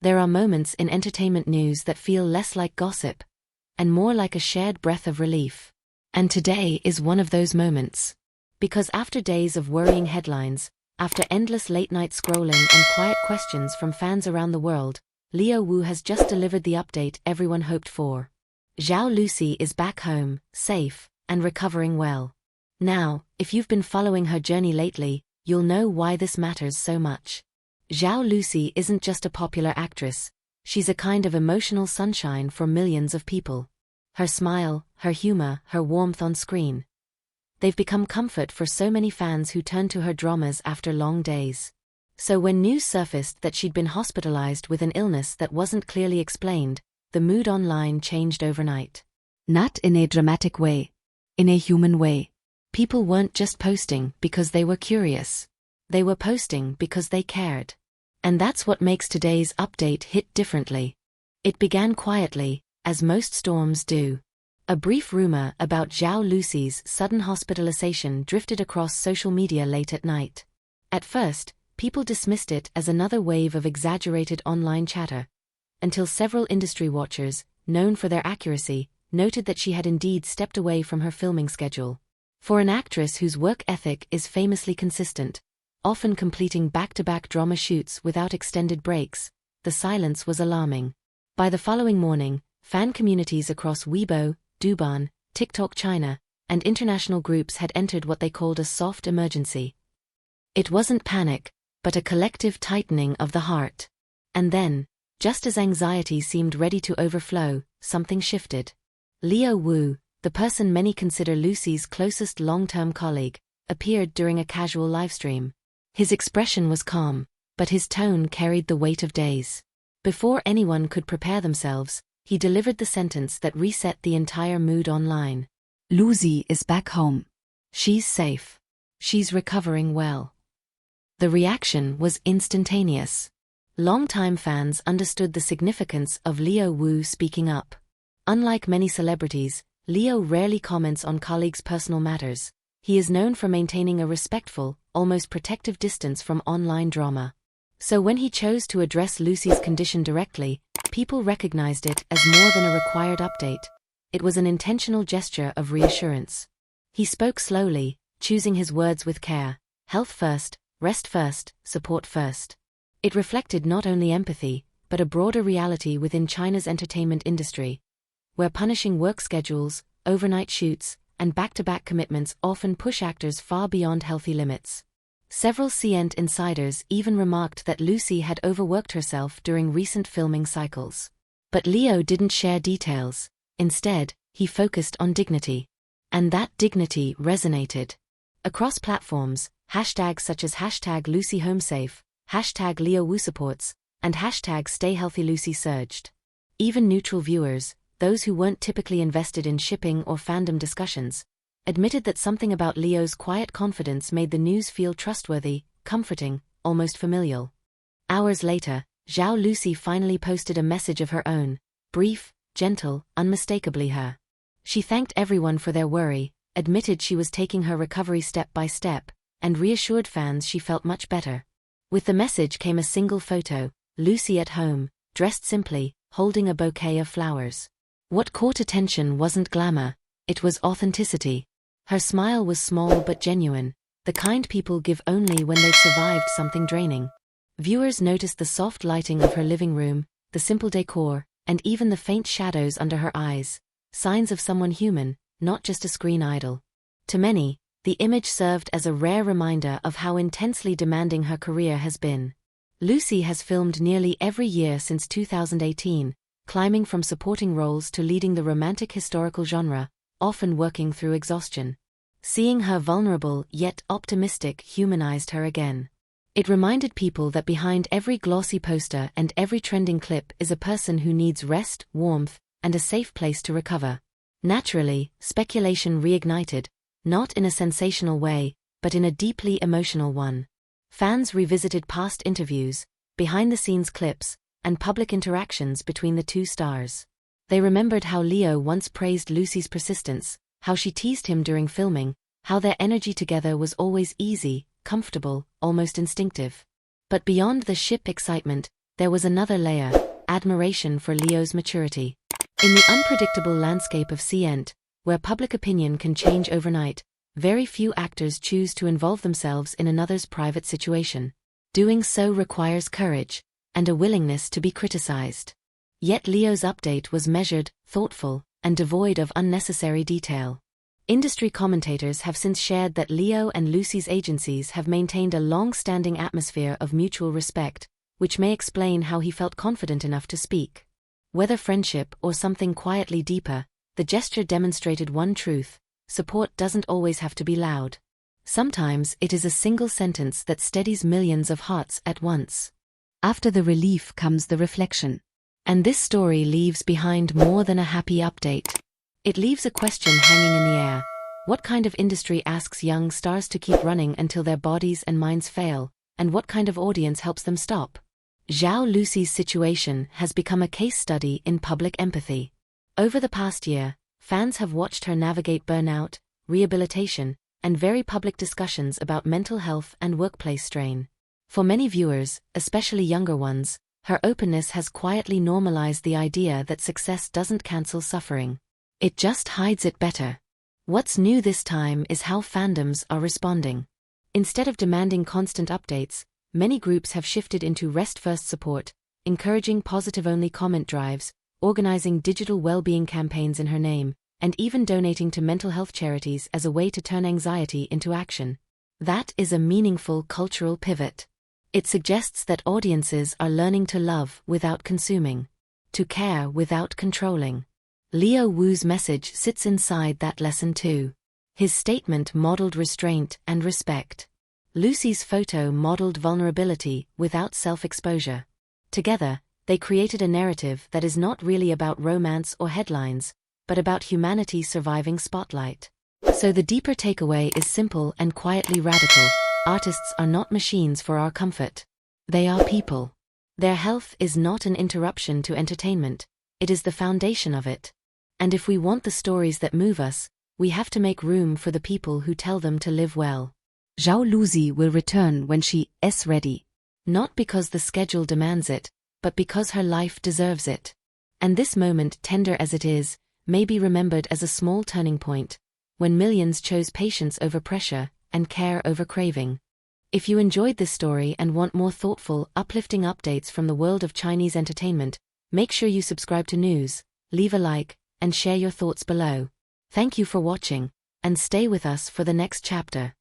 There are moments in entertainment news that feel less like gossip and more like a shared breath of relief. And today is one of those moments. Because after days of worrying headlines, after endless late-night scrolling and quiet questions from fans around the world, Liu Wu has just delivered the update everyone hoped for. Zhao Lusi is back home, safe, and recovering well. Now, if you've been following her journey lately, you'll know why this matters so much. Zhao Lusi isn't just a popular actress, she's a kind of emotional sunshine for millions of people. Her smile, her humor, her warmth on screen. They've become comfort for so many fans who turn to her dramas after long days. So when news surfaced that she'd been hospitalized with an illness that wasn't clearly explained, the mood online changed overnight. Not in a dramatic way. In a human way. People weren't just posting because they were curious. They were posting because they cared. And that's what makes today's update hit differently. It began quietly, as most storms do. A brief rumor about Zhao Lusi's sudden hospitalization drifted across social media late at night. At first, people dismissed it as another wave of exaggerated online chatter, until several industry watchers, known for their accuracy, noted that she had indeed stepped away from her filming schedule. For an actress whose work ethic is famously consistent, often completing back-to-back drama shoots without extended breaks, the silence was alarming. By the following morning, fan communities across Weibo, Douban, TikTok China, and international groups had entered what they called a soft emergency. It wasn't panic, but a collective tightening of the heart. And then, just as anxiety seemed ready to overflow, something shifted. Liu Wu, the person many consider Lucy's closest long-term colleague, appeared during a casual livestream. His expression was calm, but his tone carried the weight of days. Before anyone could prepare themselves, he delivered the sentence that reset the entire mood online. Lucy is back home. She's safe. She's recovering well. The reaction was instantaneous. Longtime fans understood the significance of Liu Wu speaking up. Unlike many celebrities, Liu rarely comments on colleagues' personal matters. He is known for maintaining a respectful, almost protective distance from online drama. So when he chose to address Lucy's condition directly, people recognized it as more than a required update. It was an intentional gesture of reassurance. He spoke slowly, choosing his words with care. Health first, rest first, support first. It reflected not only empathy, but a broader reality within China's entertainment industry, where punishing work schedules, overnight shoots, and back-to-back commitments often push actors far beyond healthy limits. Several C-ent insiders even remarked that Lucy had overworked herself during recent filming cycles. But Liu didn't share details. Instead, he focused on dignity. And that dignity resonated. Across platforms, hashtags such as #LucyHomeSafe, #LiuWuSupports, and #StayHealthyLucy surged. Even neutral viewers, those who weren't typically invested in shipping or fandom discussions, admitted that something about Liu's quiet confidence made the news feel trustworthy, comforting, almost familial. Hours later, Zhao Lusi finally posted a message of her own, brief, gentle, unmistakably her. She thanked everyone for their worry, admitted she was taking her recovery step by step, and reassured fans she felt much better. With the message came a single photo, Lucy at home, dressed simply, holding a bouquet of flowers. What caught attention wasn't glamour, it was authenticity. Her smile was small but genuine, the kind people give only when they've survived something draining. Viewers noticed the soft lighting of her living room, the simple decor, and even the faint shadows under her eyes, signs of someone human, not just a screen idol. To many, the image served as a rare reminder of how intensely demanding her career has been. Lucy has filmed nearly every year since 2018, climbing from supporting roles to leading the romantic historical genre, often working through exhaustion. Seeing her vulnerable yet optimistic humanized her again. It reminded people that behind every glossy poster and every trending clip is a person who needs rest, warmth, and a safe place to recover. Naturally, speculation reignited, not in a sensational way, but in a deeply emotional one. Fans revisited past interviews, behind-the-scenes clips, and public interactions between the two stars. They remembered how Liu once praised Lucy's persistence, how she teased him during filming, how their energy together was always easy, comfortable, almost instinctive. But beyond the ship excitement, there was another layer: admiration for Liu's maturity. In the unpredictable landscape of C-ent, where public opinion can change overnight, very few actors choose to involve themselves in another's private situation. Doing so requires courage and a willingness to be criticized. Yet Liu's update was measured, thoughtful, and devoid of unnecessary detail. Industry commentators have since shared that Xiao and Lusi's agencies have maintained a long-standing atmosphere of mutual respect, which may explain how he felt confident enough to speak. Whether friendship or something quietly deeper, the gesture demonstrated one truth: support doesn't always have to be loud. Sometimes it is a single sentence that steadies millions of hearts at once. After the relief comes the reflection. And this story leaves behind more than a happy update. It leaves a question hanging in the air. What kind of industry asks young stars to keep running until their bodies and minds fail, and what kind of audience helps them stop? Zhao Lusi's situation has become a case study in public empathy. Over the past year, fans have watched her navigate burnout, rehabilitation, and very public discussions about mental health and workplace strain. For many viewers, especially younger ones, her openness has quietly normalized the idea that success doesn't cancel suffering. It just hides it better. What's new this time is how fandoms are responding. Instead of demanding constant updates, many groups have shifted into rest-first support, encouraging positive-only comment drives, organizing digital well-being campaigns in her name, and even donating to mental health charities as a way to turn anxiety into action. That is a meaningful cultural pivot. It suggests that audiences are learning to love without consuming, to care without controlling. Liu Wu's message sits inside that lesson too. His statement modeled restraint and respect. Lusi's photo modeled vulnerability without self-exposure. Together, they created a narrative that is not really about romance or headlines, but about humanity surviving spotlight. So the deeper takeaway is simple and quietly radical: artists are not machines for our comfort. They are people. Their health is not an interruption to entertainment, it is the foundation of it. And if we want the stories that move us, we have to make room for the people who tell them to live well. Zhao Lusi will return when she is ready. Not because the schedule demands it, but because her life deserves it. And this moment, tender as it is, may be remembered as a small turning point, when millions chose patience over pressure and care over craving. If you enjoyed this story and want more thoughtful, uplifting updates from the world of Chinese entertainment, make sure you subscribe to News, leave a like, and share your thoughts below. Thank you for watching, and stay with us for the next chapter.